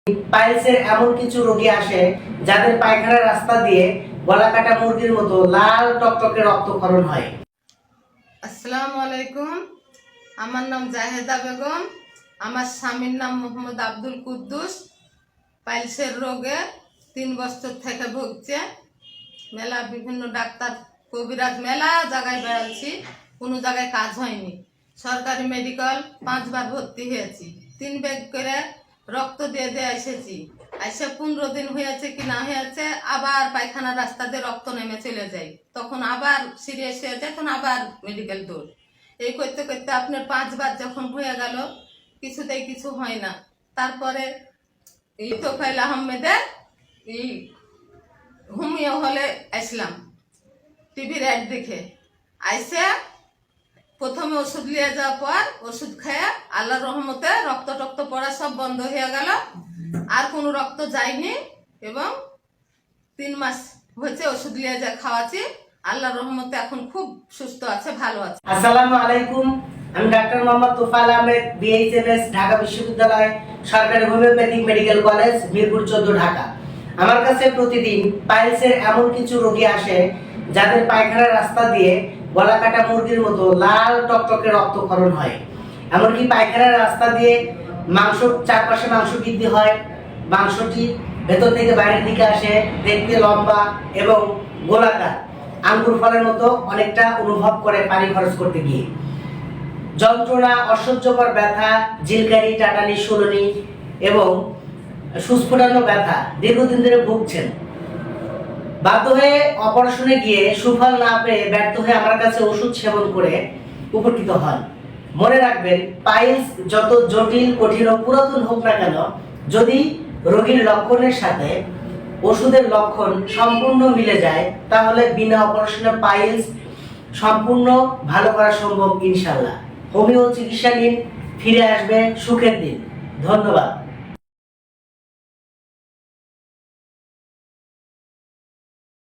পাইলসের এমন কিছু রোগী আসে যাদের পায়খানার রাস্তা দিয়ে গলা কাটা মুরগির মতো লাল টকটকে রক্তক্ষরণ হয়। আসসালামু আলাইকুম। আমার নাম জাহেদা বেগম। আমার স্বামীর নাম মোহাম্মদ আব্দুল কুদ্দুস। পাইলসের রোগে 3 বছর থেকে ভুগছে। মেলা বিভিন্ন ডাক্তার কবিরাজ মেলা জায়গায় বেড়াচ্ছি, কোনো জায়গায় কাজ হয়নি। সরকারি মেডিকেল 5 বার ভর্তি হয়েছি, 3 ব্যাগ করে রক্ত দিয়ে দিয়ে এসেছি। এসে 15 দিন হয়েছে কি না হয়েছে, আবার পায়খানার রাস্তা দিয়ে রক্ত নেমে চলে যায়, তখন আবার সিরিয়াস হয়ে যায়, তখন আবার মেডিকেল দৌড়। এই করতে করতে আপনার 5 বার যখন হয়ে গেল, কিছুতেই কিছু হয় না। তারপরে তোফাইল আহমেদের হোমিও হলে আসলাম, টিভির অ্যাড দেখে। আইসে প্রথমে ওষুধ নিয়ে যাওয়ার পর ওষুধ খেয়ে আল্লাহর রহমতে রক্ত টক্ত পড়া সব বন্ধ হয়ে গেল, আর কোনো রক্ত যায়নি। এবং 3 মাস হয়েছে ওষুধ নিয়ে যা খাওয়াচ্ছি, আল্লাহর রহমতে এখন খুব সুস্থ আছে, ভালো আছে। আসসালামু আলাইকুম, আমি ডাক্তার মোহাম্মদ তোফায়েল আহমেদ, বিএইচএমএস, ঢাকা বিশ্ববিদ্যালয় সরকারি homeopathic medical college, Mirpur 14, Dhaka. আমার কাছে প্রতিদিন পাইলসের এমন কিছু রোগী আসে যাদের পায়খানার রাস্তা দিয়ে গলা কাটা মুরগির মতো লাল টকটকে রক্তক্ষরণ হয়। এমনকি পায়খানার রাস্তা দিয়ে চারপাশে মাংস বৃদ্ধি হয়, মাংসটি ভেতর থেকে বাইরের দিকে আসে, দেখতে লম্বা এবং গোলাকার, আঙ্গুর ফলের মতো অনেকটা অনুভব করে পানি খরচ করতে গিয়ে। যন্ত্রণা, অসহ্যকর ব্যথা, জিলকারি, টাটানি, শুলনি এবং সুস্ফুটানো ব্যথা দীর্ঘদিন ধরে ভুগছেন। বাধ্য হয়ে অপারেশনে গিয়ে সুফল না পেয়ে ব্যর্থ হয়ে আমার কাছে ওষুধ সেবন করে উপকৃত হন। মনে রাখবেন, পাইলস যত জটিল, কঠিন ও পুরাতন হোক না কেন, যদি রোগীর লক্ষণের সাথে ওষুধের লক্ষণ সম্পূর্ণ মিলে যায়, তাহলে বিনা অপারেশনে পাইলস সম্পূর্ণ ভালো করা সম্ভব ইনশাআল্লাহ। হোমিও চিকিৎসা নিন, ফিরে আসবে সুখের দিন। ধন্যবাদ।